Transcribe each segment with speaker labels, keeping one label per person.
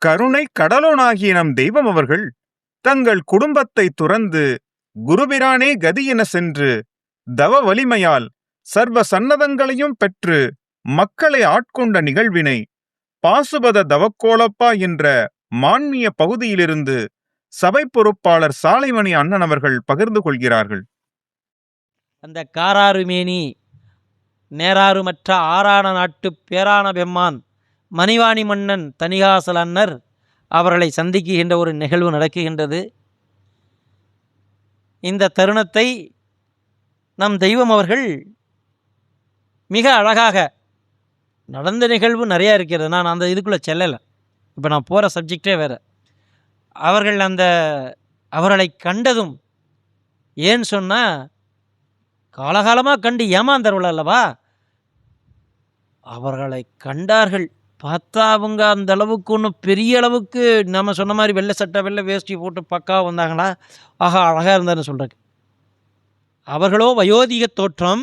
Speaker 1: கருணை கடலோனாகிய நம் தெய்வம் அவர்கள் தங்கள் குடும்பத்தை துறந்து குருபிரானே கதி என சென்று தவ வலிமையால் சர்வ சன்னதங்களையும் பெற்று மக்களை ஆட்கொண்ட நிகழ்வினை பாசுபத தவக்கோலப்பா என்ற மான்மிய பகுதியிலிருந்து சபை பொறுப்பாளர் சாலைமணி அண்ணன் அவர்கள் பகிர்ந்து கொள்கிறார்கள்.
Speaker 2: அந்த காராறுமேனி நேராறுமற்ற ஆறான நாட்டு பேரான பெம்மான் மணிவாணி மன்னன் தணிகாசல அன்னர் அவர்களை சந்திக்குகின்ற ஒரு நிகழ்வு நடக்குகின்றது. இந்த தருணத்தை நம் தெய்வம் அவர்கள் மிக அழகாக நடந்த நிகழ்வு நிறையா இருக்கிறது. நான் அந்த இதுக்குள்ளே செல்லலை. இப்போ நான் போகிற சப்ஜெக்டே வேறு. அவர்களை கண்டதும், ஏன்னு சொன்னால் காலகாலமாக கண்டு ஏமாந்தவர்கள் அல்லவா, அவர்களை கண்டார்கள். பார்த்தா அவங்க அந்த அளவுக்கு ஒன்றும் பெரிய அளவுக்கு நம்ம சொன்ன மாதிரி வெள்ளை சட்டை வெள்ளை வேஷ்டி போட்டு பக்காவாக வந்தாங்களா, ஆஹா அழகாக இருந்தாருன்னு சொல்கிறாங்க. அவர்களோ வயோதிக தோற்றம்.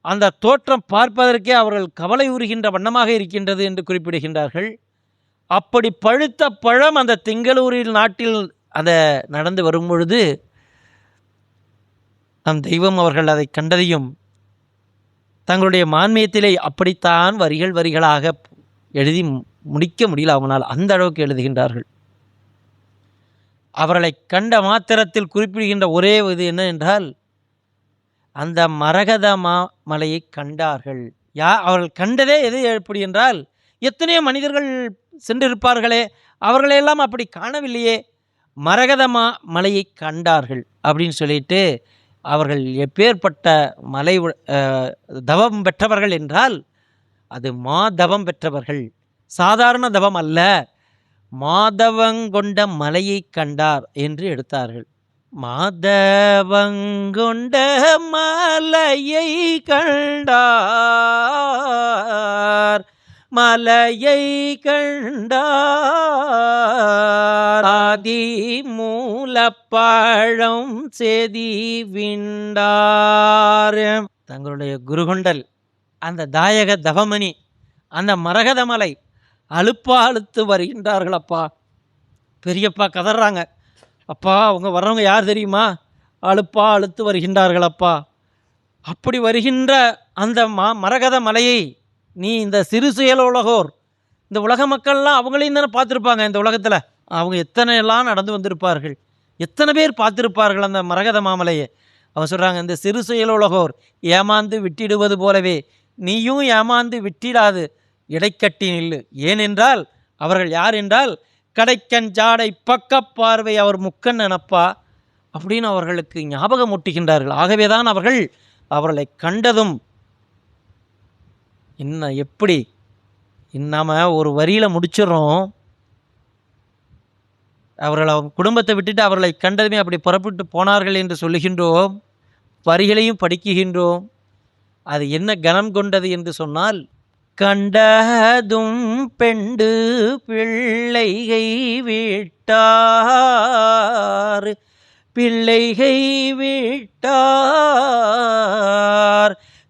Speaker 2: அந்த தோற்றம் பார்ப்பதற்கே அவர்கள் கவலை உறுகின்ற வண்ணமாக இருக்கின்றது என்று குறிப்பிடுகின்றார்கள். அப்படி பழுத்த பழம் அந்த திங்களூரில் நாட்டில் அதை நடந்து வரும் பொழுது நம் தெய்வம் அவர்கள் அதை கண்டதையும் தங்களுடைய மான்மியத்திலே அப்படித்தான் வரிகள் வரிகளாக எழுதி முடிக்க முடியல அவங்களால், அந்த அளவுக்கு எழுதுகின்றார்கள். அவர்களை கண்ட மாத்திரத்தில் குறிப்பிடுகின்ற ஒரே இது என்ன என்றால், அந்த மரகத மலையை கண்டார்கள். அவர்கள் கண்டதே எது எப்படி என்றால், எத்தனையோ மனிதர்கள் சென்றிருப்பார்களே, அவர்களையெல்லாம் அப்படி காணவில்லையே, மரகத மலையை கண்டார்கள் அப்படின்னு சொல்லிட்டு, அவர்கள் எப்பேற்பட்ட மலை தவம் பெற்றவர்கள் என்றால் அது மாதவம் பெற்றவர்கள், சாதாரண தவம் அல்ல, மாதவங்கொண்ட மலையை கண்டார் என்று எடுத்தார்கள். மாதவங்கொண்ட மலையை கண்டார், மலையை கண்டார், ஆதி மூலப்பழம் செதி விண்டார். தங்களுடைய குருகொண்டல் அந்த தாயக தவமணி அந்த மரகத மலை அழுப்பா அழுத்து வருகின்றார்கள். அப்பா பெரியப்பா கதறாங்க. அப்பா அவங்க வர்றவங்க யார் தெரியுமா, அழுப்பா அழுத்து வருகின்றார்கள் அப்பா. அப்படி வருகின்ற அந்த மரகத மலையை நீ இந்த சிறு செயலுலகோர், இந்த உலக மக்கள்லாம் அவங்களையும் தானே பார்த்துருப்பாங்க. இந்த உலகத்தில் அவங்க எத்தனை எல்லாம் நடந்து வந்திருப்பார்கள், எத்தனை பேர் பார்த்துருப்பார்கள் அந்த மரகத மாமலையை. அவங்க சொல்கிறாங்க, இந்த சிறு செயலுலகோர் ஏமாந்து விட்டிடுவது போலவே நீயும் ஏமாந்து விட்டிடாது, இடைக்கட்டி நில்லு. ஏனென்றால் அவர்கள் யார் என்றால், கடைக்கண் ஜாடை பக்கப்பார்வை அவர் முக்கன் எனப்பா அப்படின்னு அவர்களுக்கு ஞாபகம் ஊட்டுகின்றார்கள். ஆகவே தான் அவர்களை கண்டதும் இன்னும் எப்படி நாம் ஒரு வரியில் முடிச்சிடறோம். அவர்கள் குடும்பத்தை விட்டுட்டு அவர்களை கண்டதுமே அப்படி புறப்பட்டு போனார்கள் என்று சொல்லுகின்றோம், வரிகளையும் படிக்குகின்றோம். அது என்ன கனம் கொண்டது என்று சொன்னால், கண்டதும் பெண்டு பிள்ளைகை விட்டார், பிள்ளைகை விட்டார்,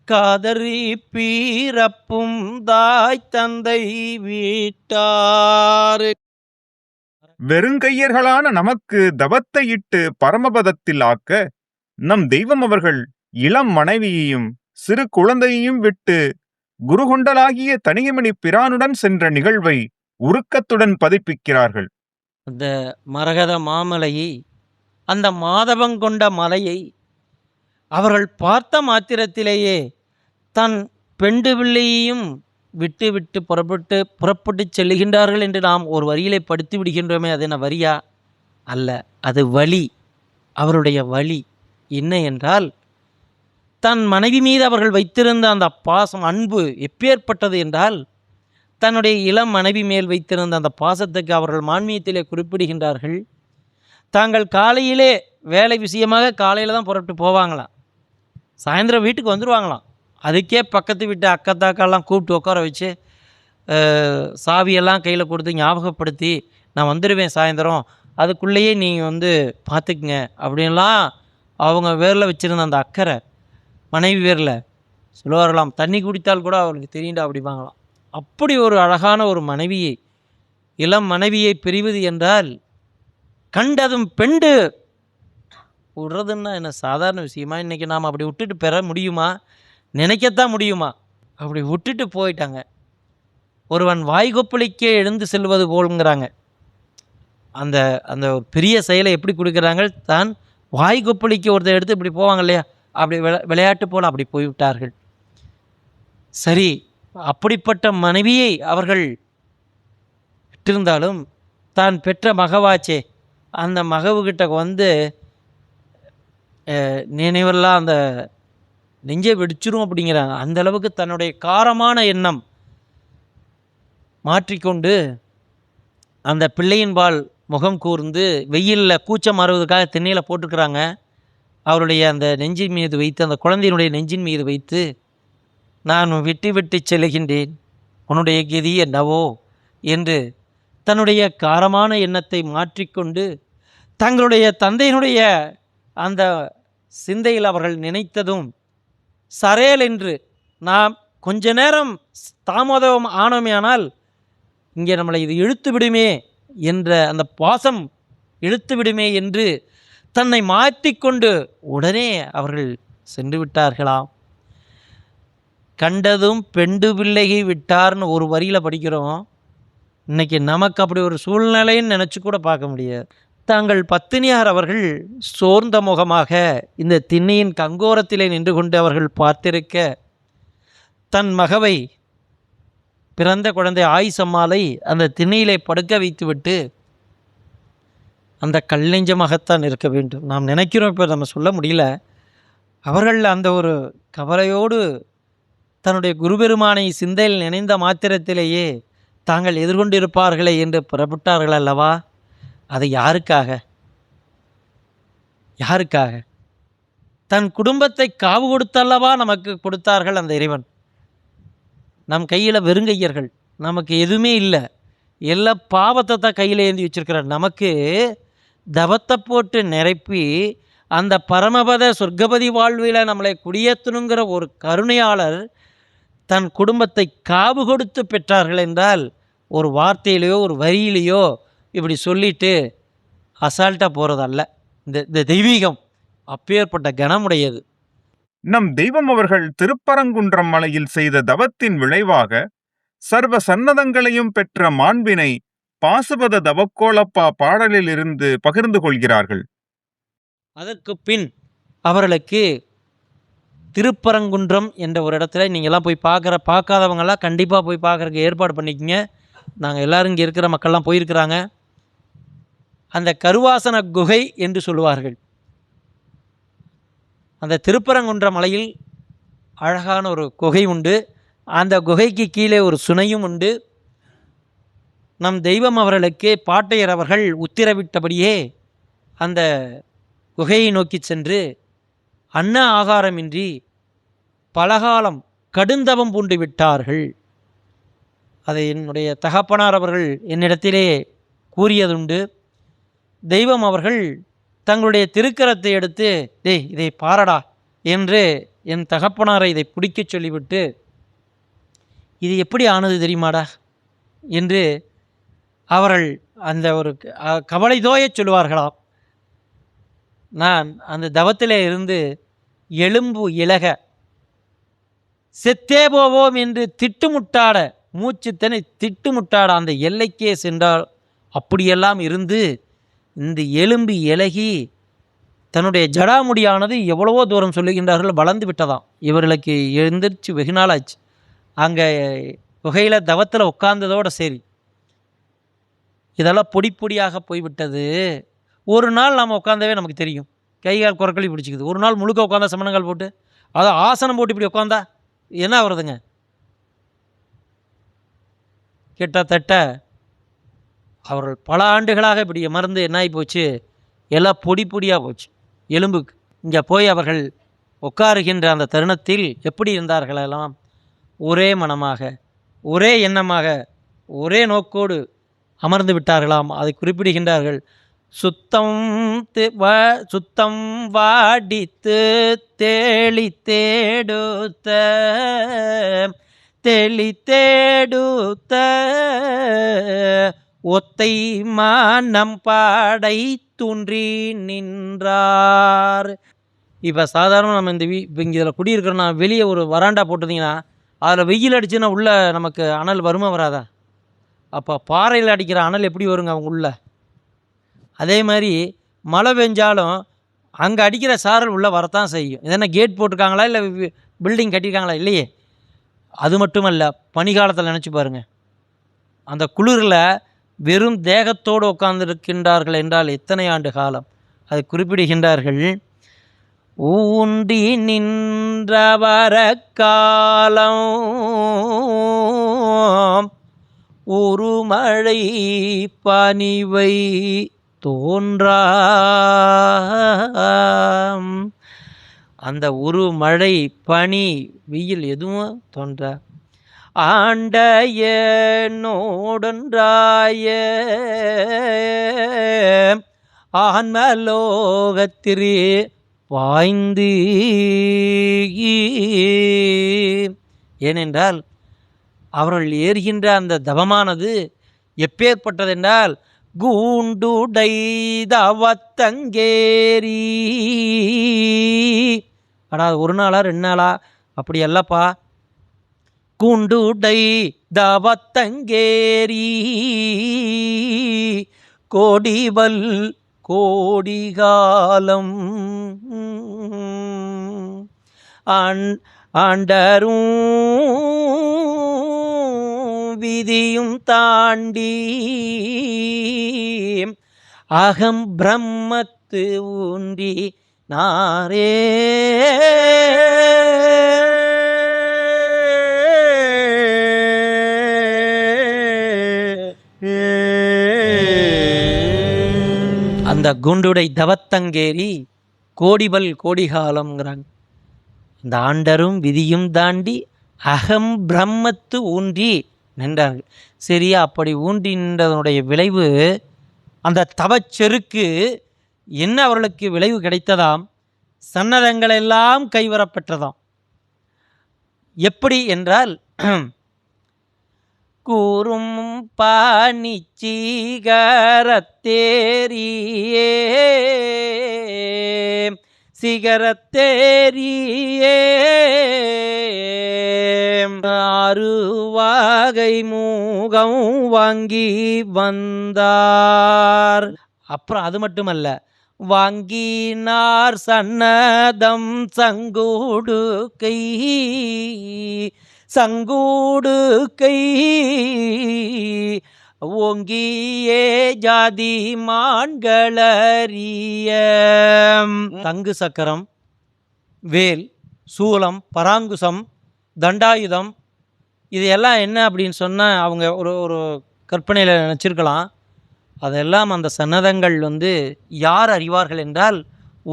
Speaker 2: காதறி பீரப்பும் தாய் தந்தை விட்டார்.
Speaker 1: வெறுங்கையர்களான நமக்கு தவத்தை இட்டு பரமபதத்தில் ஆக்க நம் தெய்வம் அவர்கள் இளம் மனைவியையும் சிறு குழந்தையையும் விட்டு குருகொண்டலாகிய தனியமணி பிரானுடன் சென்ற நிகழ்வை உருக்கத்துடன் பதிப்பிக்கிறார்கள்.
Speaker 2: அந்த மரகத மாமலையை, அந்த மாதவங்கொண்ட மலையை அவர்கள் பார்த்த மாத்திரத்திலேயே தன் பெண்டு பிள்ளையையும் விட்டு விட்டு புறப்பட்டு செல்லுகின்றார்கள் என்று நாம் ஒரு வரியிலே படுத்தி விடுகின்றோமே, அது என்ன வரியா? அல்ல, அது வலி. அவருடைய வலி என்ன என்றால், தன் மனைவி மீது அவர்கள் வைத்திருந்த அந்த பாசம், அன்பு எப்பேற்பட்டது என்றால், தன்னுடைய இளம் மனைவி மேல் வைத்திருந்த அந்த பாசத்துக்கு அவர்கள் மான்மியத்திலே குறிப்பிடுகின்றார்கள். தாங்கள் காலையிலே வேலை விஷயமாக காலையில் தான் புறப்பட்டு போவாங்களாம், சாயந்தரம் வீட்டுக்கு வந்துடுவாங்களாம். அதுக்கே பக்கத்து வீட்டு அக்கத்தாக்கெல்லாம் கூப்பிட்டு உட்கார வச்சு சாவியெல்லாம் கையில் கொடுத்து ஞாபகப்படுத்தி, நான் வந்துடுவேன் சாயந்தரம், அதுக்குள்ளேயே நீங்கள் பார்த்துக்குங்க அப்படின்லாம் அவங்க வேரில் வச்சுருந்த அந்த அக்கறை மனைவி பேரில் சொல்லுவார்களாம். தண்ணி குடித்தால் கூட அவளுக்கு தெரியுண்டா அப்படிவாங்களாம். அப்படி ஒரு அழகான ஒரு மனைவியை இளம் மனைவியை பிரிவது என்றால் கண்டதும் பெண்டு விடுறதுன்னா என்ன சாதாரண விஷயமா? இன்றைக்கி நாம் அப்படி விட்டுட்டு பெற முடியுமா? நினைக்கத்தான் முடியுமா? அப்படி விட்டுட்டு போயிட்டாங்க. ஒருவன் வாய்கொப்பளிக்கே எழுந்து செல்வது போலுங்கிறாங்க. அந்த அந்த ஒரு பெரிய செயலை எப்படி கொடுக்குறாங்க? தான் வாய்கொப்பளிக்க ஒருத்தர் எடுத்து இப்படி போவாங்க இல்லையா, அப்படி விளையாட்டு போல் அப்படி போய்விட்டார்கள். சரி, அப்படிப்பட்ட மனைவியை அவர்கள் விட்டிருந்தாலும் தான் பெற்ற மகவாச்சே, அந்த மகவுகிட்ட வந்து நினைவெல்லாம் அந்த நெஞ்சை வெடிச்சிரும் அப்படிங்கிறாங்க. அந்த அளவுக்கு தன்னுடைய காரமான எண்ணம் மாற்றிக்கொண்டு அந்த பிள்ளையின்பால் முகம் கூர்ந்து வெயிலில் கூச்சம் மாறுவதற்காக திண்ணையில் போட்டுக்கிறாங்க. அவருடைய அந்த நெஞ்சின் மீது வைத்து, அந்த குழந்தையினுடைய நெஞ்சின் மீது வைத்து, நான் விட்டு விட்டு செல்கின்றேன், உன்னுடைய கதி என்னவோ என்று தன்னுடைய காரமான எண்ணத்தை மாற்றிக்கொண்டு தங்களுடைய தந்தையினுடைய அந்த சிந்தையில் அவர்கள் நினைத்ததும் சரேல் என்று நாம் கொஞ்ச நேரம் தாமதம் ஆனோமேயானால் இங்கே நம்மளை இது இழுத்து விடுமே என்ற அந்த பாசம் இழுத்து விடுமே என்று தன்னை மாற்றிக்கொண்டு உடனே அவர்கள் சென்று விட்டார்களாம். கண்டதும் பெண்டு பிள்ளையை விட்டார்னு ஒரு வரியில் படிக்கிறோம். இன்றைக்கி நமக்கு அப்படி ஒரு சூழ்நிலைன்னு நினச்சி கூட பார்க்க முடியாது. தாங்கள் பத்தினியார் அவர்கள் சோர்ந்த முகமாக இந்த திண்ணையின் கங்கோரத்திலே நின்று கொண்டு அவர்கள் பார்த்திருக்க, தன் மகவை பிறந்த குழந்தை ஆயிசம்மாளை அந்த திண்ணையிலே படுக்க வைத்துவிட்டு, அந்த கல்லெஞ்சமாகத்தான் இருக்க வேண்டும். நாம் நினைக்கிறோம், இப்போ நம்ம சொல்ல முடியல. அவர்கள் அந்த ஒரு கவலையோடு தன்னுடைய குருபெருமானை சிந்தையில் நினைந்த மாத்திரத்திலேயே தாங்கள் எதிர்கொண்டிருப்பார்களே என்று புறப்பட்டார்கள் அல்லவா? அது யாருக்காக? யாருக்காக? தன் குடும்பத்தை காவு கொடுத்தல்லவா நமக்கு கொடுத்தார்கள் அந்த இறைவன். நம் கையில் வெறுங்கையர்கள், நமக்கு எதுவுமே இல்லை, எல்லா பாவத்தை தான் கையில் ஏந்தி வச்சிருக்கிறார். நமக்கு தவத்தை போட்டு நிரப்பி அந்த பரமபத சொர்க்கபதி வாழ்வில் நம்மளை குடியேற்றணுங்கிற ஒரு கருணையாளர் தன் குடும்பத்தை காவு கொடுத்து பெற்றார்கள் என்றால், ஒரு வார்த்தையிலையோ ஒரு வரியிலையோ இப்படி சொல்லிட்டு அசால்ட்டாக போகிறதல்ல. இந்த தெய்வீகம் அப்பேற்பட்ட கனமுடையது.
Speaker 1: நம் தெய்வம் அவர்கள் திருப்பரங்குன்றம் மலையில் செய்த தவத்தின் விளைவாக சர்வ சன்னதங்களையும் பெற்ற மாண்பினை பாசுபத தவக்கோலப்பா பாடலில் இருந்து பகிர்ந்து கொள்கிறார்கள்.
Speaker 2: அதற்கு பின் அவர்களுக்கு திருப்பரங்குன்றம் என்ற ஒரு இடத்துல நீங்கள்லாம் போய் பார்க்காதவங்கெல்லாம் கண்டிப்பாக போய் பார்க்குறதுக்கு ஏற்பாடு பண்ணிக்கோங்க. நாங்கள் எல்லோரும் இங்கே இருக்கிற மக்கள்லாம் போயிருக்கிறாங்க. அந்த கருவாசன குகை என்று சொல்லுவார்கள். அந்த திருப்பரங்குன்ற மலையில் அழகான ஒரு குகை உண்டு. அந்த குகைக்கு கீழே ஒரு சுனையும் உண்டு. நம் தெய்வம் அவர்களுக்கு பாட்டையர் அவர்கள் உத்திரவிட்டபடியே அந்த குகையை நோக்கி சென்று அன்ன ஆகாரமின்றி பலகாலம் கடுந்தவம் பூண்டு விட்டார்கள். அதை என்னுடைய தகப்பனார் அவர்கள் என்னிடத்திலே கூறியதுண்டு. தெய்வம் அவர்கள் தங்களுடைய திருக்கரத்தை எடுத்து, டேய் இதை பாரடா என்று என் தகப்பனாரை இதை பிடிக்க சொல்லிவிட்டு, இது எப்படி ஆனது தெரியுமாடா என்று அவர்கள் அந்த ஒரு கவலை தோயச் சொல்லுவார்களாம். நான் அந்த தவத்திலே இருந்து எலும்பு இலக செத்தே போவோம் என்று திட்டுமுட்டாட, மூச்சுத்தனை திட்டுமுட்டாட அந்த எல்லைக்கே சென்றால் அப்படியெல்லாம் இருந்து இந்த எலும்பு இலகி தன்னுடைய ஜடாமுடியானது எவ்வளவோ தூரம் சொல்லுகின்றார்கள் வளர்ந்து விட்டதாம். இவர்களுக்கு எழுந்திரிச்சு வெகு நாளாச்சு. அங்கே குகையில் தவத்தில் உட்கார்ந்ததோடு சரி, இதெல்லாம் பொடி பொடியாக போய்விட்டது. ஒரு நாள் நாம் உட்காந்தவே நமக்கு தெரியும், கை கால் குறக்களி பிடிச்சிக்குது. ஒரு நாள் முழுக்க உட்காந்தா சமணங்கால் போட்டு, அதான் ஆசனம் போட்டு இப்படி உட்காந்தா என்ன வருதுங்க? கிட்டத்தட்ட அவர்கள் பல ஆண்டுகளாக இப்படி மருந்து என்னாகி போச்சு, எல்லாம் பொடி பொடியாக போச்சு எலும்புக்கு. இங்கே போய் அவர்கள் உட்காருகின்ற அந்த தருணத்தில் எப்படி இருந்தார்களெல்லாம்? ஒரே மனமாக, ஒரே எண்ணமாக, ஒரே நோக்கோடு அமர்ந்து விட்டார்களாம். அதை குறிப்பிடுகின்றார்கள். சுத்தம் வாடித்து தெளி தேடுத்த ஒத்தை மானம் பாடை தூன்றி நின்றார். இப்போ சாதாரண நம்ம இந்த இப்போ இங்கே இதில் குடியிருக்கிறோன்னா வெளியே ஒரு வராண்டா போட்டிருந்தீங்கன்னா அதில் வெயில் அடிச்சுன்னா உள்ளே நமக்கு அனல் வருமா வராதா? அப்போ பாறையில் அடிக்கிற அனல் எப்படி வருங்க அவங்க உள்ள? அதே மாதிரி மழை பெஞ்சாலும் அங்கே அடிக்கிற சாரல் உள்ளே வரத்தான் செய்யும். இதென்ன கேட் போட்டிருக்காங்களா இல்லை பில்டிங் கட்டியிருக்காங்களா? இல்லையே. அது மட்டுமல்ல, பனிக்காலத்தில் நினச்சி பாருங்கள், அந்த குளிரில் வெறும் தேகத்தோடு உட்கார்ந்திருக்கின்றார்கள் என்றால் எத்தனை ஆண்டு காலம். அதை குறிப்பிடுகின்றார்கள். ஊன்றி நின்றவர காலம் ஒரு மழை பனிவை தோன்றா. அந்த ஒரு மழை பனி வெயில் எதுவும் தோன்றா. ஆண்டைய நோடொன்றாய ஆன்மலோகத்திரே பாய்ந்து. ஏனென்றால் அவர்கள் ஏறுகின்ற அந்த தவமானது எப்பேற்பட்டதென்றால் கூண்டுடை தவத்தங்கேரி. ஆனால் ஒரு நாளா 2 நாளா அப்படி அல்லப்பா. கூண்டுடை தவத்தங்கேரி கோடிவல் கோடிகாலம் ஆண்டரும் விதியும் தாண்டி அகம் பிரம்மத்து ஊன்றி நாரே. அந்த குண்டுடை தவத்தங்கேரி கோடிபல் கோடிகாலம்ங்கிறாங்க. இந்த ஆண்டரும் விதியும் தாண்டி அகம் பிரம்மத்து ஊன்றி நின்றார்கள். சரியா, அப்படி ஊன்றி நின்றதனுடைய விளைவு அந்த தவச்செருக்கு என்ன அவர்களுக்கு விளைவு கிடைத்ததாம்? சன்னதங்கள் எல்லாம் கைவரப்பெற்றதாம். எப்படி என்றால், கூறும் பாணிச்சிகரத்தேரியே சிகரத்தேரியே அருவாகை மூகம் வாங்கி வந்தார். அப்புறம் அது மட்டுமல்ல, வாங்கினார் சன்னதம் சங்கூடு கை சங்கூடு கை ஓங்கியே ஜாதி மான்களறிய. தங்கு சக்கரம், வேல், சூலம், பராங்குசம், தண்டாயுதம், இது எல்லாம் என்ன அப்படின்னு சொன்னால் அவங்க ஒரு கற்பனையில் நினச்சிருக்கலாம். அதெல்லாம் அந்த சன்னதங்கள் யார் அறிவார்கள் என்றால்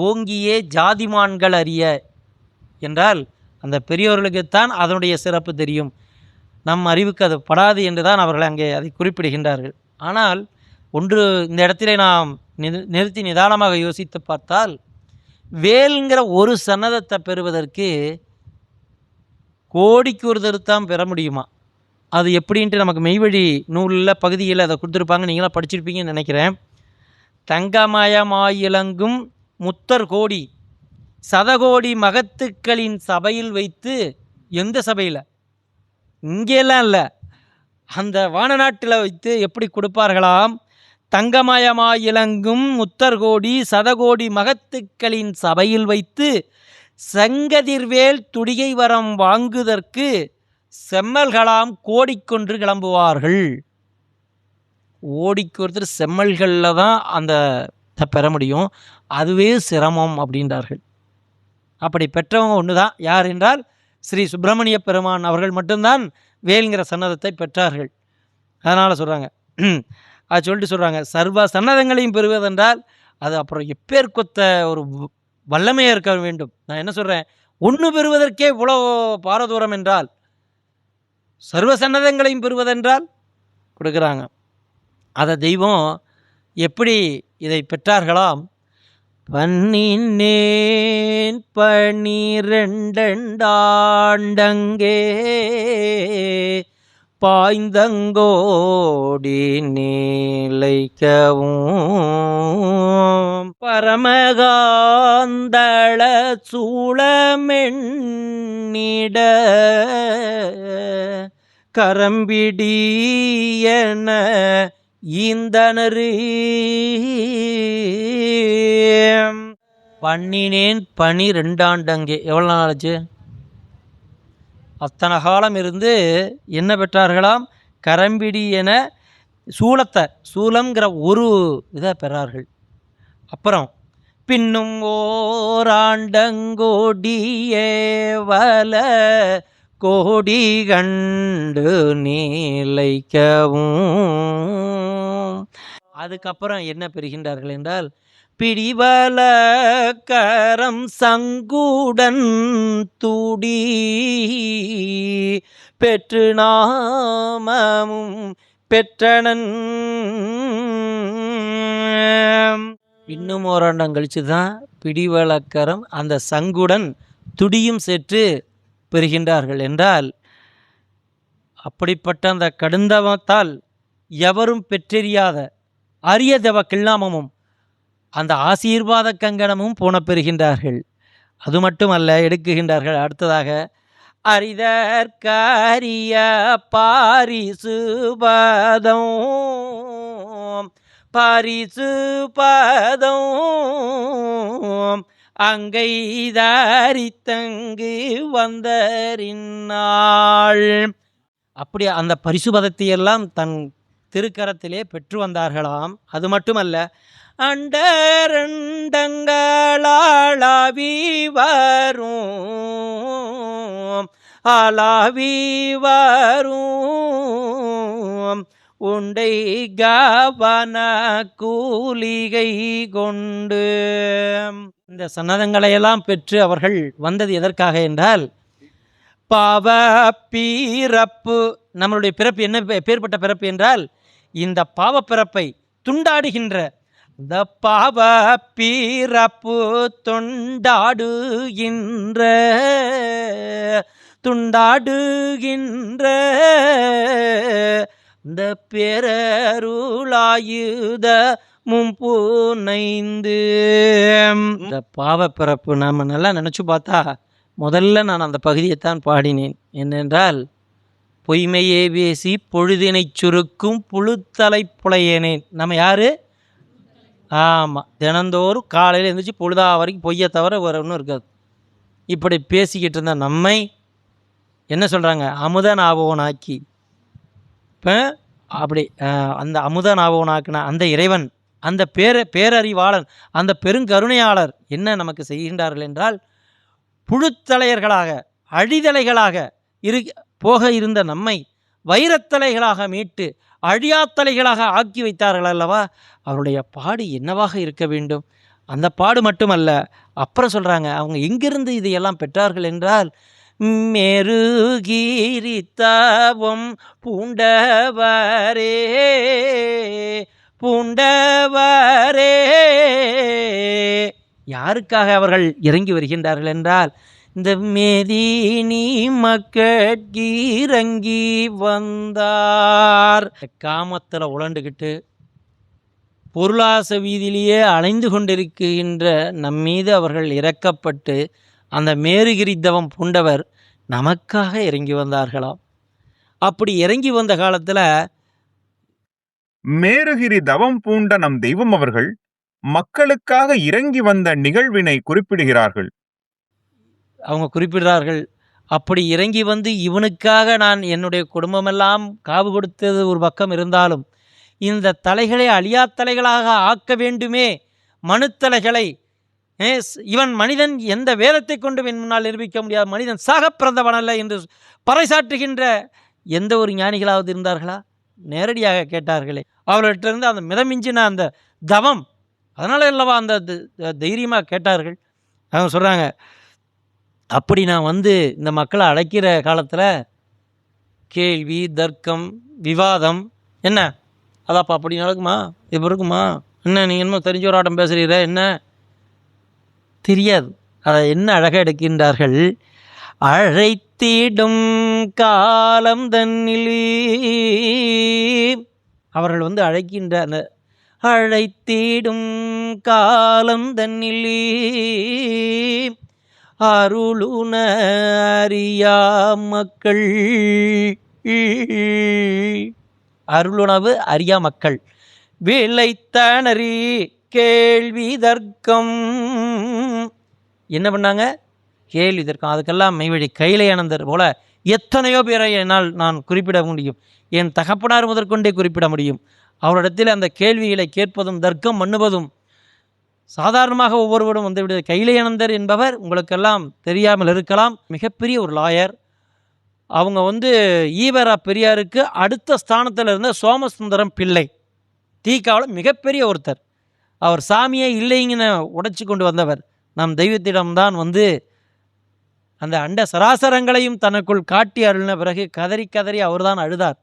Speaker 2: ஓங்கியே ஜாதிமான்கள் அறிய என்றால் அந்த பெரியவர்களுக்குத்தான் அதனுடைய சிறப்பு தெரியும். நம் அறிவுக்கு அது படாது என்று தான் அவர்கள் அங்கே அதை குறிப்பிடுகின்றார்கள். ஆனால் ஒன்று இந்த இடத்திலே நாம் நிறுத்தி நிதானமாக யோசித்து பார்த்தால், வேல்ங்கிற ஒரு சன்னதத்தை பெறுவதற்கு கோடிக்கு ஒரு தருத்தான் பெற முடியுமா? அது எப்படின்ட்டு நமக்கு மெய்வழி நூலில் பகுதியில் அதை கொடுத்துருப்பாங்க, நீங்களாம் படிச்சிருப்பீங்கன்னு நினைக்கிறேன். தங்கமயமாயிலங்கும் முத்தர் கோடி சதகோடி மகத்துக்களின் சபையில் வைத்து. எந்த சபையில்? இங்கெல்லாம் இல்லை, அந்த வானநாட்டில் வைத்து எப்படி கொடுப்பார்களாம்? தங்கமயமாயிலங்கும் முத்தர்கோடி சதகோடி மகத்துக்களின் சபையில் வைத்து செங்கதிர்வேல் துடிகை வரம் வாங்குதற்கு செம்மல்களாம் கோடிக்கொன்று கிளம்புவார்கள். ஓடிக்கு ஒருத்தர் செம்மல்களில் தான் அந்த பெற முடியும், அதுவே சிரமம் அப்படின்றார்கள். அப்படி பெற்றவங்க ஒன்று தான். யார் என்றால் ஸ்ரீ சுப்பிரமணிய பெருமான் அவர்கள் மட்டும்தான் வேல்ங்கிற சன்னதத்தை பெற்றார்கள். அதனால் சொல்கிறாங்க, அது சொல்லிட்டு சொல்கிறாங்க, சர்வ சன்னதங்களையும் பெறுவதென்றால் அது அப்புறம் எப்பேற்கொத்த ஒரு வல்லமையாக இருக்க வேண்டும். நான் என்ன சொல்கிறேன், ஒன்று பெறுவதற்கே இவ்வளோ பாரதூரம் என்றால் சர்வ சன்னதங்களையும் பெறுவதென்றால் கொடுக்குறாங்க. அதை தெய்வம் எப்படி இதை பெற்றார்களாம்? பன்னினேன் 12 ஆண்டங்கே பாய்ந்தங்கோடி நீலைக்கவும் பரமகாந்தள சூளமென்னிட கரம்பிடியன ஈந்தனரு பண்ணினேன் 12 ஆண்டங்கே. எவ்வளோ நாள் ஆச்சு? அத்தனை காலம் இருந்து என்ன பெற்றார்களாம்? கரம்பிடி என சூலத்தை, சூலம்ங்கிற ஒரு இதை பெறார்கள். அப்புறம் பின்னும் ஓராண்டங்கோடிய வல கோடி கண்டு நீலைக்கவும். அதுக்கப்புறம் என்ன பெறுகின்றார்கள் என்றால் பிடிவல கரம் சங்குடன் துடி பெற்று நாமமும் பெற்றனன். இன்னும் ஓராண்டம் கழிச்சு தான் பிடிவலக்கரம் அந்த சங்குடன் துடியும் சேர்த்து பெறுகின்றார்கள் என்றால், அப்படிப்பட்ட அந்த கடுந்தவத்தால் எவரும் பெற்றெறியாத அரிய தவ கிள்ளாமமும் அந்த ஆசீர்வாத கங்கணமும் போன பெறுகின்றார்கள். அது மட்டுமல்ல, எடுக்குகின்றார்கள் அடுத்ததாக அரிதற்கரிய பாரிசுபதம் அங்கை தாரித்தங்கு வந்தறினாள். அப்படி அந்த பரிசுபதத்தை எல்லாம் தன் திருக்கரத்திலே பெற்று வந்தார்களாம். அது மட்டுமல்ல, அண்டரண்டங்களாவி வரும் ஆளாவி வரும் உண்டை கவன கூலிகை கொண்டு. இந்த சன்னதங்களையெல்லாம் பெற்று அவர்கள் வந்தது எதற்காக என்றால், பாவ பிறப்பு, நம்மளுடைய பிறப்பு என்ன பேர்பட்ட பிறப்பு என்றால், இந்த பாவ பிறப்பை துண்டாடுகின்ற இந்த பாவ பிறப்பு துண்டாடுகின்ற இந்த பேரருளாயுத மும்புனைந்து. இந்த பாவ பிறப்பு நாம் நல்லா நினச்சி பார்த்தா, முதல்ல நான் அந்த பகுதியைத்தான் பாடினேன். என்னென்றால், பொய்மையே பேசி பொழுதினை சுருக்கும் புழுத்தலை புலையேனேன். நம்ம யார்? ஆமாம், தினந்தோறும் காலையில் எழுந்திரிச்சு பொழுதா வரைக்கும் பொய்யை தவிர வேறு ஒன்றும் இருக்காது. இப்படி பேசிக்கிட்டு இருந்த நம்மை என்ன சொல்கிறாங்க? அமுத ஞாபகனாக்கி. இப்போ அப்படி அந்த அமுத ஞாபகனாக்குன அந்த இறைவன், அந்த பேரறிவாளன், அந்த பெருங்கருணையாளர் என்ன நமக்கு செய்கின்றார்கள் என்றால், புழுத்தலையர்களாக அழிதலைகளாக போக இருந்த நம்மை வைரத்தலைகளாக மீட்டு அழியாத்தலைகளாக ஆக்கி வைத்தார்கள் அல்லவா? அவருடைய பாடு என்னவாக இருக்க வேண்டும்? அந்த பாடு மட்டுமல்ல, அப்புறம் சொல்கிறாங்க அவங்க எங்கிருந்து இதையெல்லாம் பெற்றார்கள் என்றால், மேருகீரித்தவம் பூண்டவரே யாருக்காக அவர்கள் இறங்கி வருகின்றார்கள் என்றால், இந்த மேதினி மக்கட்கு இறங்கி வந்தார். காமத்தில் உழண்டுக்கிட்டு பொருளாச வீதியிலேயே அலைந்து கொண்டிருக்கின்ற நம்மீது அவர்கள் இறக்கப்பட்டு அந்த மேருகிரித்தவம் பூண்டவர் நமக்காக இறங்கி வந்தார்களாம். அப்படி இறங்கி வந்த காலத்தில்
Speaker 1: மேருகிரி தவம் பூண்ட நம் தெய்வம் அவர்கள் மக்களுக்காக இறங்கி வந்த நிகழ்வினை குறிப்பிடுகிறார்கள்.
Speaker 2: அவங்க குறிப்பிடுறார்கள், அப்படி இறங்கி வந்து இவனுக்காக நான் என்னுடைய குடும்பமெல்லாம் காவு கொடுத்தது ஒரு பக்கம் இருந்தாலும், இந்த தலைகளை அழியா தலைகளாக ஆக்க வேண்டுமே, மனுத்தலைகளை. இவன் மனிதன் எந்த வேதத்தை கொண்டு முன்னால் நிரூபிக்க முடியாது, மனிதன் சாக பிறந்தவனல்ல என்று பறைசாற்றுகின்ற எந்த ஒரு ஞானிகளாவது இருந்தார்களா? நேரடியாக கேட்டார்களே. அவர்களிட்டிருந்து அந்த மிதமிஞ்சின அந்த தவம், அதனால அல்லவா அந்த தைரியமாக கேட்டார்கள். அவங்க சொல்கிறாங்க, அப்படி நான் வந்து இந்த மக்களை அழைக்கிற காலத்தில் கேள்வி, தர்க்கம், விவாதம் என்ன அதாப்பா அப்படி நடக்குமா, இப்போ இருக்குமா, என்ன நீங்கள் என்னமோ தெரிஞ்ச ஒரு ஆட்டம் பேசுகிறீர, என்ன தெரியாது. அதை என்ன அழகாக எடுக்கின்றார்கள். அழைத்திடும் காலம் தன்னில் அவர்கள் வந்து அழைக்கின்ற அந்த அழைத்திடும் காலம் தன்னில் அருளுண அறியா மக்கள், அருளுணவு அறியா மக்கள் விளைத்தனரி கேள்வி தர்க்கம். என்ன பண்ணாங்க? கேள்வி தர்க்கம். அதுக்கெல்லாம் மெய்வழி கைலையானந்தர் போல எத்தனையோ பேரை என்னால் நான் குறிப்பிட முடியும். என் தகப்பனார் முதற்கொண்டே குறிப்பிட முடியும். அவரிடத்தில் அந்த கேள்விகளை கேட்பதும் தர்க்கம் பண்ணுவதும் சாதாரணமாக ஒவ்வொருவரும் வந்துவிட. கைலையானந்தர் என்பவர் உங்களுக்கெல்லாம் தெரியாமல் இருக்கலாம். மிகப்பெரிய ஒரு லாயர். அவங்க வந்து ஈவரா பெரியாருக்கு அடுத்த ஸ்தானத்தில் இருந்த சோமசுந்தரம் பிள்ளை தீக்காவில் மிகப்பெரிய ஒருத்தர். அவர் சாமியே இல்லைங்கன்னு உடைச்சி கொண்டு வந்தவர். நம் தெய்வத்திடம்தான் வந்து அந்த அண்ட சராசரங்களையும் தனக்குள் காட்டி அருளின பிறகு கதறி கதறி அவர்தான் அழுதார்,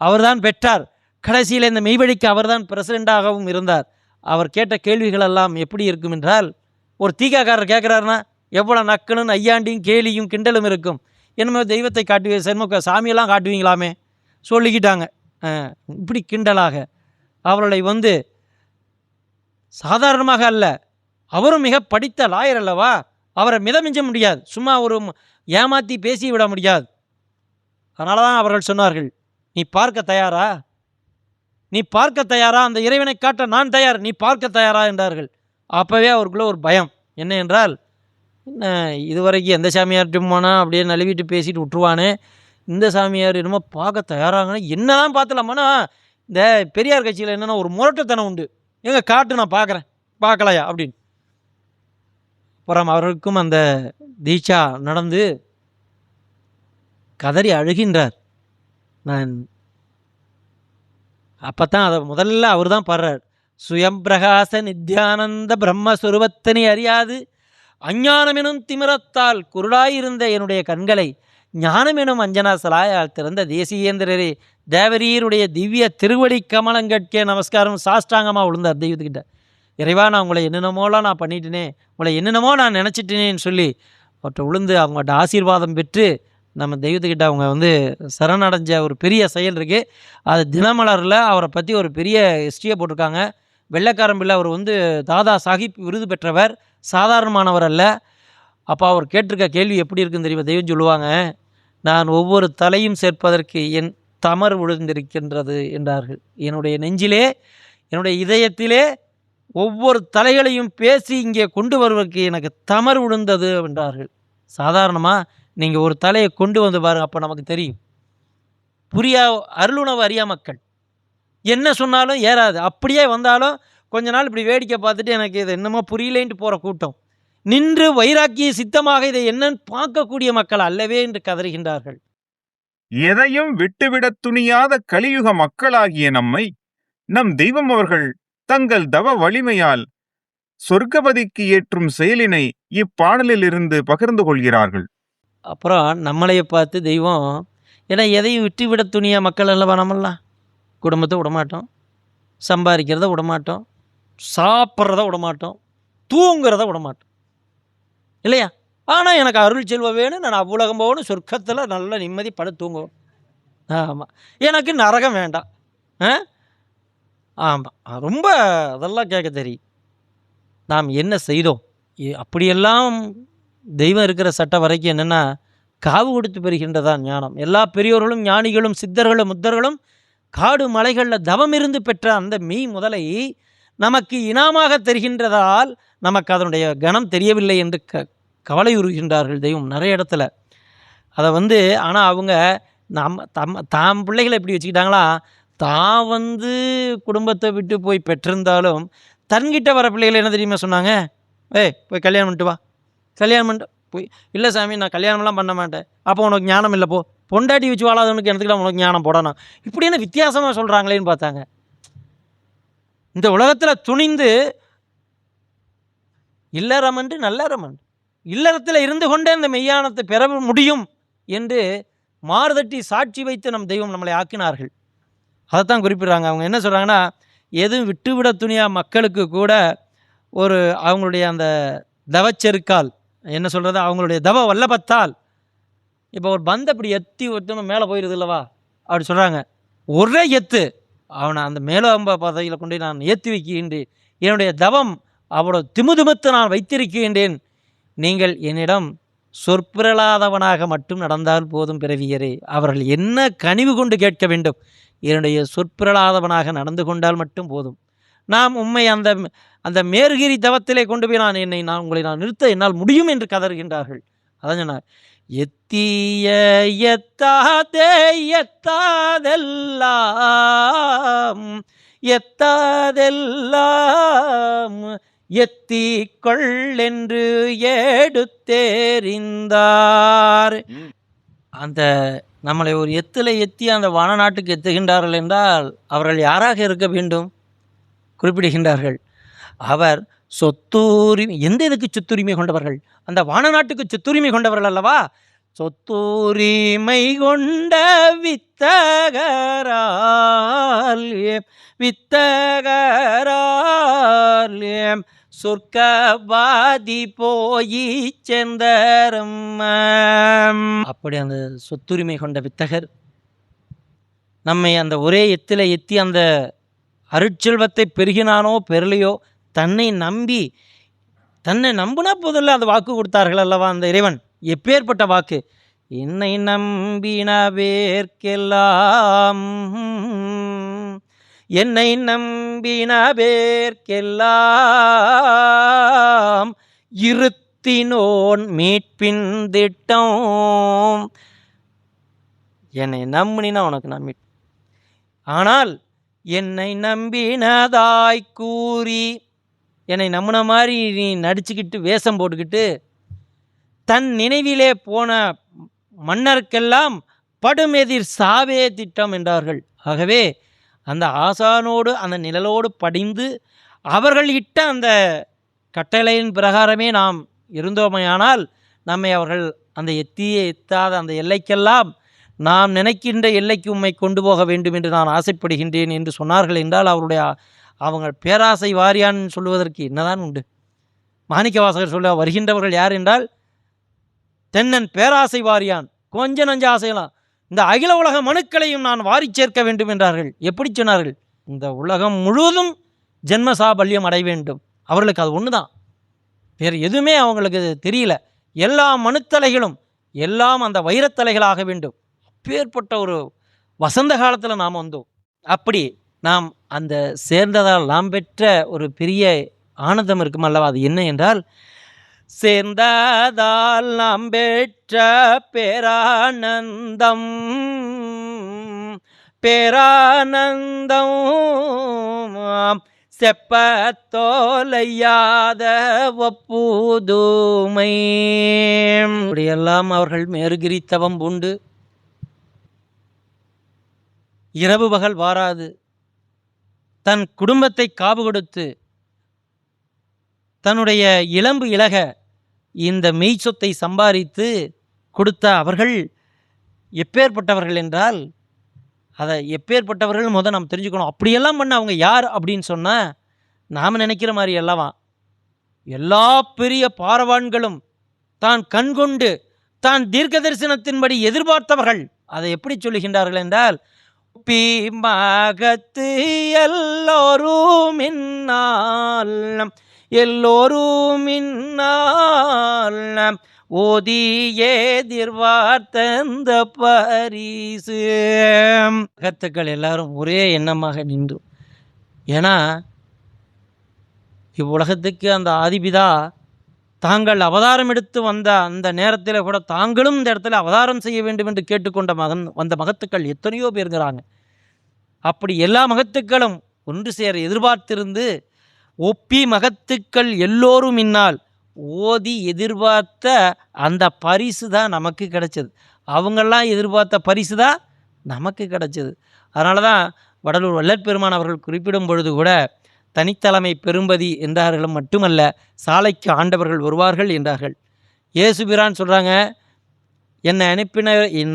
Speaker 2: அவர்தான் பெற்றார். கடைசியில் இந்த மெய்வழிக்கு அவர்தான் பிரசிடெண்டாகவும் இருந்தார். அவர் கேட்ட கேள்விகள் எல்லாம் எப்படி இருக்கும் என்றால், ஒரு தீக்காக்காரர் கேட்குறாருன்னா எவ்வளோ நக்கலும் ஐயாண்டியும் கேலியும் கிண்டலும் இருக்கும். என்னமோ தெய்வத்தை காட்டுவீங்க, சென்ம சாமியெல்லாம் காட்டுவீங்களாமே சொல்லிக்கிட்டாங்க. இப்படி கிண்டலாக அவர்களை வந்து சாதாரணமாக அல்ல, அவரும் மிக படித்த லாயர் அல்லவா, அவரை மிதமிஞ்ச முடியாது, சும்மா ஒரு ஏமாற்றி பேசி விட முடியாது. அதனால தான் அவர்கள் சொன்னார்கள், நீ பார்க்க தயாரா, நீ பார்க்க தயாரா, அந்த இறைவனை காட்ட நான் தயார், நீ பார்க்க தயாரா என்றார்கள். அப்போவே அவருக்குள்ள ஒரு பயம். என்ன என்றால், என்ன இதுவரைக்கும் எந்த சாமியார்ட்டும் போனால் அப்படியே நழுவிட்டு பேசிட்டு விட்டுருவானே, இந்த சாமியார் என்னமோ பார்க்க தயாராங்கன்னா என்ன தான் பார்த்துலாமான்னா, இந்த பெரியார் கட்சியில் என்னென்னா ஒரு முரட்டுத்தனம் உண்டு. எங்க காட்டு, நான் பார்க்குறேன், பார்க்கலையா அப்படின்னு. அப்புறம் அவருக்கும் அந்த தீட்சா நடந்து கதறி அழுகின்றார். நான் அப்போ தான் அதை முதல்ல அவர் தான் பாடுறார். சுயம் பிரகாச நித்யானந்த பிரம்மஸ்வரூபத்தினை அறியாது அஞ்ஞானமெனும் திமிரத்தால் குருடாயிருந்த என்னுடைய கண்களை ஞானமெனும் அஞ்சனா சலாயால் திறந்த தேசியேந்திரரே, தேவரீருடைய திவ்ய திருவடி கமலங்கட்கே நமஸ்காரம் சாஷ்டாங்கமாக விழுந்தார் தெய்வத்துக்கிட்ட. இறைவா, நான் உங்களை என்னென்னமோலாம் நான் பண்ணிட்டேனே, உங்களை என்னென்னமோ நான் நினச்சிட்டேனேன்னு சொல்லி அவர்கிட்ட விழுந்து அவங்கள்ட்ட ஆசீர்வாதம் பெற்று நம்ம தெய்வத்துக்கிட்ட அவங்க வந்து சரணடைஞ்ச ஒரு பெரிய செயல் இருக்குது. அது தினமலரில் அவரை பற்றி ஒரு பெரிய ஹிஸ்ட்ரியை போட்டிருக்காங்க. வெள்ளைக்காரம்பிள்ளை அவர் வந்து தாதா சாஹிப் விருது பெற்றவர், சாதாரணமானவர் அல்ல. அப்போ அவர் கேட்டிருக்க கேள்வி எப்படி இருக்குன்னு தெரியுமா? தெய்வம் சொல்லுவாங்க, நான் ஒவ்வொரு தலையும் சேர்ப்பதற்கு என் தமர் விழுந்திருக்கின்றது என்றார்கள். என்னுடைய நெஞ்சிலே, என்னுடைய இதயத்திலே ஒவ்வொரு தலைகளையும் பேசி இங்கே கொண்டு வருவதற்கு எனக்கு தமர் விழுந்தது என்றார்கள். சாதாரணமாக நீங்கள் ஒரு தலையை கொண்டு வந்து பாருங்க, அப்போ நமக்கு தெரியும். அருளுணவு அறியா மக்கள் என்ன சொன்னாலும் ஏறாது. அப்படியே வந்தாலும் கொஞ்ச நாள் இப்படி வேடிக்கை பார்த்துட்டு எனக்கு இது என்னமோ புரியலேன்ட்டு போகிற கூட்டம். நின்று வைராக்கிய சித்தமாக இதை என்னன்னு பார்க்கக்கூடிய மக்கள் அல்லவே என்று கதறுகின்றார்கள்.
Speaker 1: எதையும் விட்டுவிடத் துணியாத கலியுக மக்களாகிய நம்மை நம் தெய்வம் அவர்கள் தங்கள் தவ வலிமையால் சொர்க்கபதிக்கு ஏற்றும் செயலினை இப்பாடலில் இருந்து பகிர்ந்து கொள்கிறார்கள்.
Speaker 2: அப்புறம் நம்மளைய பார்த்து தெய்வம், ஏன்னா எதையும் விட்டுவிட துணியா மக்கள் அல்லவா நம்மளாம். குடும்பத்தை விடமாட்டோம், சம்பாதிக்கிறத விடமாட்டோம், சாப்பிட்றத விடமாட்டோம், தூங்குறத விடமாட்டோம் இல்லையா? ஆனால் எனக்கு அருள் செல்வம் வேணும், நான் அவ்வுலகம் போகணும், சொர்க்கத்தில் நல்ல நிம்மதி படு தூங்குவோம். ஆமாம், எனக்கு நரகம் வேண்டாம். ஆமாம், ரொம்ப அதெல்லாம் கேட்க தெரியும். நாம் என்ன செய்தோம்? அப்படியெல்லாம் தெய்வம் இருக்கிற சட்டம் வரைக்கும் என்னென்னா, காவு கொடுத்து பெறுகின்றதான் ஞானம். எல்லா பெரியோர்களும் ஞானிகளும் சித்தர்களும் முத்தர்களும் காடு மலைகளில் தவம் இருந்து பெற்ற அந்த மெய் முதலை நமக்கு இனாமாக தெரிகின்றதால் நமக்கு அதனுடைய கணம் தெரியவில்லை என்று கவலை உறுகின்றார்கள் தெய்வம் நிறைய இடத்துல. அதை வந்து ஆனால் அவங்க தாம் பிள்ளைகளை எப்படி வச்சுக்கிட்டாங்களா, தான் வந்து குடும்பத்தை விட்டு போய் பெற்றிருந்தாலும் தன்கிட்ட வர பிள்ளைகளை என்ன தெரியுமா சொன்னாங்க? போய் கல்யாணம் பண்ணிட்டு வா, கல்யாணம் பண்ணிட்டு போய். இல்லை சாமி, நான் கல்யாணம்லாம் பண்ண மாட்டேன். அப்போ உனக்கு ஞானம் இல்லை, போ. பொண்டாட்டி வச்சு வாழாதவனுக்கு எனத்துக்கிட்ட உனக்கு ஞானம் போடணும். இப்படி என்ன வித்தியாசமாக சொல்கிறாங்களேன்னு பார்த்தாங்க. இந்த உலகத்தில் துணிந்து இல்லறமன்று நல்லறமன்று இல்லறத்தில் இருந்து கொண்டே இந்த மெய்யானத்தை பெற முடியும் என்று மாறுதட்டி சாட்சி வைத்து நம் தெய்வம் நம்மளை ஆக்கினார்கள். அதைத்தான் குறிப்பிடுறாங்க. அவங்க என்ன சொல்கிறாங்கன்னா, எதுவும் விட்டுவிட துணியா மக்களுக்கு கூட ஒரு அவங்களுடைய அந்த தவச்செருக்கால் என்ன சொல்கிறது, அவங்களுடைய தவ வல்லபத்தால் இப்போ ஒரு பந்தை அப்படி எத்தி ஒருத்தவங்க மேலே போயிடுது இல்லவா, அப்படி சொல்கிறாங்க. ஒரே எத்து அவனை அந்த மேலோம்ப பதவியில் கொண்டு நான் ஏற்றி வைக்கின்றேன். என்னுடைய தவம் அவ்வளோ திமுதிமுத்து நான் வைத்திருக்கின்றேன். நீங்கள் என்னிடம் சொற்பிரலாதவனாக மட்டும் நடந்தால் போதும் பிறவியரே. அவர்கள் என்ன கனிவு கொண்டு கேட்க வேண்டும்? என்னுடைய சொற்பிரலாதவனாக நடந்து கொண்டால் மட்டும் போதும். நாம் உண்மை அந்த அந்த மேருகிரி தவத்திலே கொண்டு போய் உங்களை நான் நிறுத்த என்னால் முடியும் என்று கதறுகின்றார்கள். அதான் சொன்னார், எத்திய எத்தாதே எத்தாதெல்லாம் எத்திக்கொள் என்று எடுத்தேறிந்தார். அந்த நம்மளை ஒரு எத்தில் எத்தி அந்த வான நாட்டுக்கு எத்துகின்றார்கள் என்றால் அவர்கள் யாராக இருக்க வேண்டும்? குறிப்பிடுகின்றார்கள், அவர் சொத்துரிமை, எந்த இதுக்கு சொத்துரிமை கொண்டவர்கள்? அந்த வான நாட்டுக்கு சொத்துரிமை கொண்டவர்கள் அல்லவா? சொத்துரிமை கொண்ட வித்தகரால் சொர்க்கவாதி போய் சேர்ந்தரும். அப்படி அந்த சொத்துரிமை கொண்ட வித்தகர் நம்மை அந்த ஒரே எத்தில எத்தி அந்த அருட்செல்வத்தை பெருகினானோ பெறலையோ தன்னை நம்பினா போதில்லை அந்த வாக்கு கொடுத்தார்கள் அல்லவா அந்த இறைவன். எப்பேற்பட்ட வாக்கு! என்னை நம்பினவேற்கெல்லாம் இருத்தினோன் மீட்பின் திட்டம். என்னை நம்பினா உனக்கு நான் மீட். ஆனால் என்னை நம்பினதாய் கூறி, என்னை நம்பின மாதிரி நீ நடிச்சுக்கிட்டு வேஷம் போட்டுக்கிட்டு தன் நினைவிலே போன மன்னருக்கெல்லாம் படுமெதிர் சாவே திட்டம் என்றார்கள். ஆகவே அந்த ஆசானோடு அந்த நிழலோடு படிந்து அவர்கள் இட்ட அந்த கட்டளையின் பிரகாரமே நாம் இருந்தோமையானால் நம்மை அவர்கள் அந்த எத்தாத அந்த எல்லைக்கெல்லாம் நாம் நினைக்கின்ற எல்லைக்கு உம்மை கொண்டு போக வேண்டும் என்று நான் ஆசைப்படுகின்றேன் என்று சொன்னார்கள் என்றால் அவங்க பேராசை வாரியான் சொல்லுவதற்கு என்னதான் உண்டு? மாணிக்க வாசகர் சொல்ல வருகின்றவர்கள் யார் என்றால் தென்னன் பேராசை வாரியான். கொஞ்ச நஞ்ச ஆசையெல்லாம் இந்த அகில உலக மனுக்களையும் நான் வாரி சேர்க்க வேண்டும் என்றார்கள். எப்படி சொன்னார்கள்? இந்த உலகம் முழுவதும் ஜென்மசாபல்யம் அடைய வேண்டும். அவர்களுக்கு அது ஒன்று தான், வேறு எதுவுமே அவங்களுக்கு தெரியல. எல்லா மனுத்தலைகளும் எல்லாம் அந்த வைரத்தலைகளாக வேண்டும். அப்பேற்பட்ட ஒரு வசந்த காலத்தில் நாம் வந்தோம். அப்படி நாம் அந்த சேர்ந்ததால் நாம் பெற்ற ஒரு பெரிய ஆனந்தம் இருக்கும் அல்லவா? அது என்ன என்றால், சேர்ந்ததால் நாம் பெற்ற பேரானந்தம் செப்பத்தோலையாத ஒப்புதுமை. இப்படியெல்லாம் அவர்கள் மேருகிரி தவம் பூண்டு இரவு பகல் வாராது தன் குடும்பத்தை காவு கொடுத்து தன்னுடைய இளம்பு இலக இந்த மெய் சொத்தை சம்பாதித்து கொடுத்த அவர்கள் எப்பேற்பட்டவர்கள் என்றால், அதை எப்பேற்பட்டவர்கள் முதல் நாம் தெரிஞ்சுக்கணும். அப்படியெல்லாம் பண்ண அவங்க யார் அப்படின்னு சொன்னால், நாம் நினைக்கிற மாதிரி அல்லவா எல்லா பெரிய பாரவான்களும் தான் கண்கொண்டு தான் தீர்க்க தரிசனத்தின்படி எதிர்பார்த்தவர்கள். அதை எப்படி சொல்லுகின்றார்கள் என்றால், மகத்து எல்லோரும் ஓதி எதிர்பார்த்த பரிசு. மகத்துக்கள் எல்லாரும் ஒரே எண்ணமாக நின்று, ஏன்னா இவ்வுலகத்துக்கு அந்த ஆதிபிதா தாங்கள் அவதாரம் எடுத்து வந்த அந்த நேரத்தில் கூட தாங்களும் இந்த இடத்துல அவதாரம் செய்ய வேண்டும் என்று கேட்டுக்கொண்ட வந்த மகத்துக்கள் எத்தனையோ பேருங்கிறாங்க. அப்படி எல்லா மகத்துக்களும் ஒன்று சேர எதிர்பார்த்திருந்து ஒப்பி மகத்துக்கள் எல்லோரும் இன்னால் ஓதி எதிர்பார்த்த அந்த பரிசு தான் நமக்கு கிடைச்சது. அவங்கெல்லாம் எதிர்பார்த்த பரிசு தான் நமக்கு கிடைச்சது. அதனால தான் வடலூர் வள்ளற்பெருமான் அவர்கள் குறிப்பிடும் பொழுது கூட தனித்தலைமை பெரும்பதி என்றார்களும் மட்டுமல்ல, சாலைக்கு ஆண்டவர்கள் வருவார்கள் என்றார்கள். இயேசுபிரான் சொல்கிறாங்க, என்னை அனுப்பின,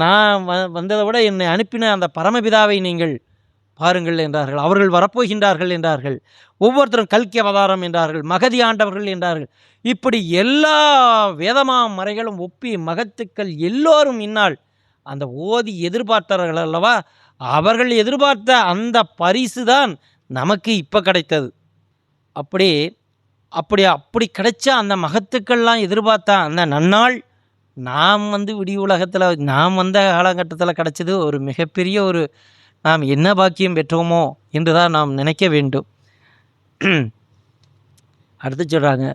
Speaker 2: நான் வந்ததை விட என்னை அனுப்பின அந்த பரமபிதாவை நீங்கள் பாருங்கள் என்றார்கள். அவர்கள் வரப்போகின்றார்கள் என்றார்கள். ஒவ்வொருத்தரும் கல்கி அவதாரம் என்றார்கள், மகதி ஆண்டவர்கள் என்றார்கள். இப்படி எல்லா வேதமா மறைகளும் ஒப்பி மகத்துக்கள் எல்லோரும் இந்நாள் அந்த ஓதி எதிர்பார்த்தார்கள் அல்லவா, அவர்கள் எதிர்பார்த்த அந்த பரிசு தான் நமக்கு இப்போ கிடைத்தது. அப்படி அப்படி அப்படி கிடைச்ச அந்த மகத்துக்கள்லாம் எதிர்பார்த்த அந்த நன்னாள் நாம் விடி உலகத்தில் நாம் வந்த காலகட்டத்தில் கிடைச்சது ஒரு மிகப்பெரிய ஒரு நாம் என்ன பாக்கியம் பெற்றோமோ என்று தான் நாம் நினைக்க வேண்டும். அடுத்து சொல்கிறாங்க,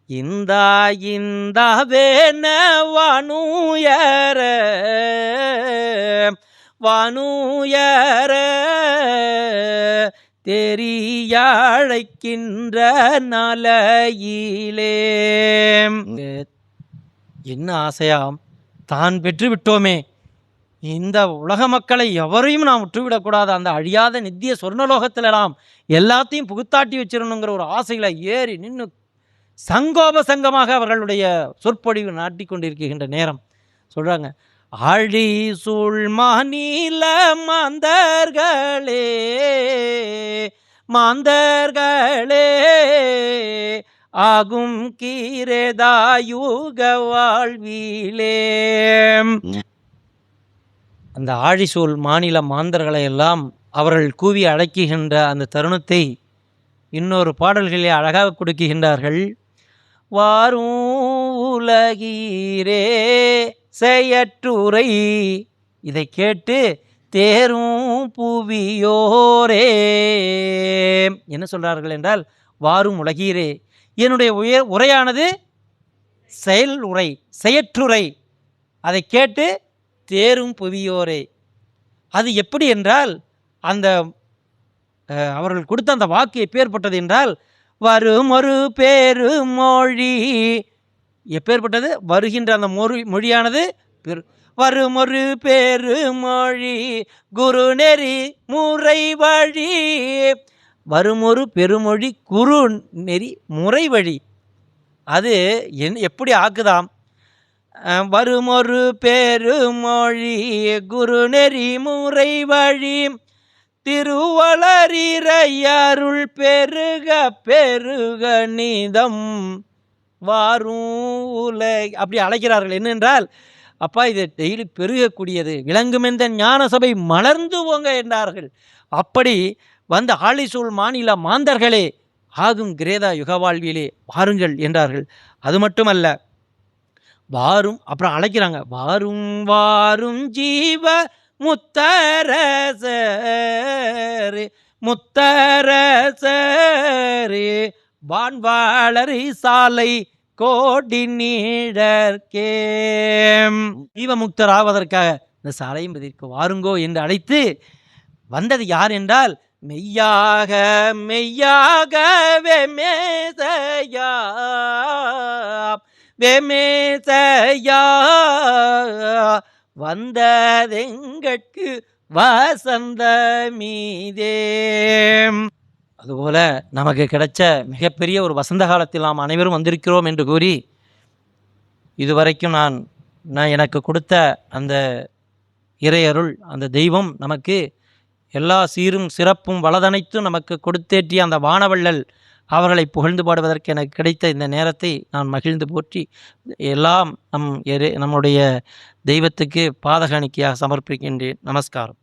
Speaker 2: இந்த வேண வானுயர தெரியழைக்கின்ற நலையிலே. என்ன ஆசையாம், தான் பெற்று விட்டோமே, இந்த உலக மக்களை எவரையும் நாம் விட்டுவிடக்கூடாது, அந்த அழியாத நித்திய சொர்ணலோகத்தில் நாம் எல்லாத்தையும் புகுத்தாட்டி வச்சிடணுங்கிற ஒரு ஆசையில் ஏறி நின்று சங்கோபசங்கமாக அவர்களுடைய சொற்பொழிவு நாட்டி கொண்டிருக்கின்ற நேரம் சொல்கிறாங்க, ஆழி சூழ் மாநில மாந்தர்களே ஆகும் கீரேதாயுக வாழ்விலே. அந்த ஆழிசூழ் மாநில மாந்தர்களை எல்லாம் அவர்கள் கூவி அழைக்குகின்ற அந்த தருணத்தை இன்னொரு பாடல்களே அழகாக கொடுக்குகின்றார்கள். வாரும் உலகீரே செயற்றுரை, இதை கேட்டு தேரும் புவியோரே. என்ன சொல்கிறார்கள் என்றால், வாரும் உலகீரே, என்னுடைய உரையானது செயல் உரை, செயற்றுரை, அதை கேட்டு தேரும் புவியோரே. அது எப்படி என்றால், அந்த அவர்கள் கொடுத்த அந்த வாக்கு எப்பேற்பட்டது என்றால், வரும் ஒரு பெருமொழி. எப்பேற்பட்டது? வருகின்ற அந்த மொழியானது வரும் ஒரு பெருமொழி குரு நெறி முறை வழி. வரும் ஒரு பெருமொழி குரு நெறி முறை வழி. அது எப்படி ஆக்குதாம்? வரும் ஒரு பெருமொழி குரு நெறி முறை வழி திருவளரிரையருள் பெருக பெருக நீதம் வாரும் உலக. அப்படி அழைக்கிறார்கள். என்னென்றால், அப்பா இது டெய்லி பெருகக்கூடியது, விளங்குமென்ற ஞான சபை மலர்ந்து போங்க என்றார்கள். அப்படி வந்த ஆழிசூழ் மாநில மாந்தர்களே ஆகும் கிரேதா யுக வாழ்விலே வாருங்கள் என்றார்கள். அது மட்டுமல்ல, வாரும் அப்புறம் அழைக்கிறாங்க, வாரும் வாரும் ஜீவ முத்தரசரே முத்தரசரே வான்வாளரி சாலை கோடி நீழற்கே. ஜீவமுக்தர் ஆவதற்காக இந்த சாலையும் பதிற்கு வாருங்கோ என்று அழைத்து வந்தது யார் என்றால், மெய்யாக மெய்யாக வெமேசையா வெமேசையா வந்ததெங்கட்கு வசந்த மீதே. அதுபோல நமக்கு கிடைச்ச மிகப்பெரிய ஒரு வசந்த காலத்தில் நாம் அனைவரும் வந்திருக்கிறோம் என்று கூறி, இதுவரைக்கும் நான் எனக்கு கொடுத்த அந்த இறையருள், அந்த தெய்வம் நமக்கு எல்லா சீரும் சிறப்பும் வளதனைத்தும் நமக்கு கொடுத்தேற்றிய அந்த வானவள்ளல் அவர்களை புகழ்ந்து பாடுவதற்கு எனக்கு கிடைத்த இந்த நேரத்தை நான் மகிழ்ந்து போற்றி எல்லாம் நம்முடைய தெய்வத்துக்கு பாதகாணிக்கையாக சமர்ப்பிக்கின்றேன். நமஸ்காரம்.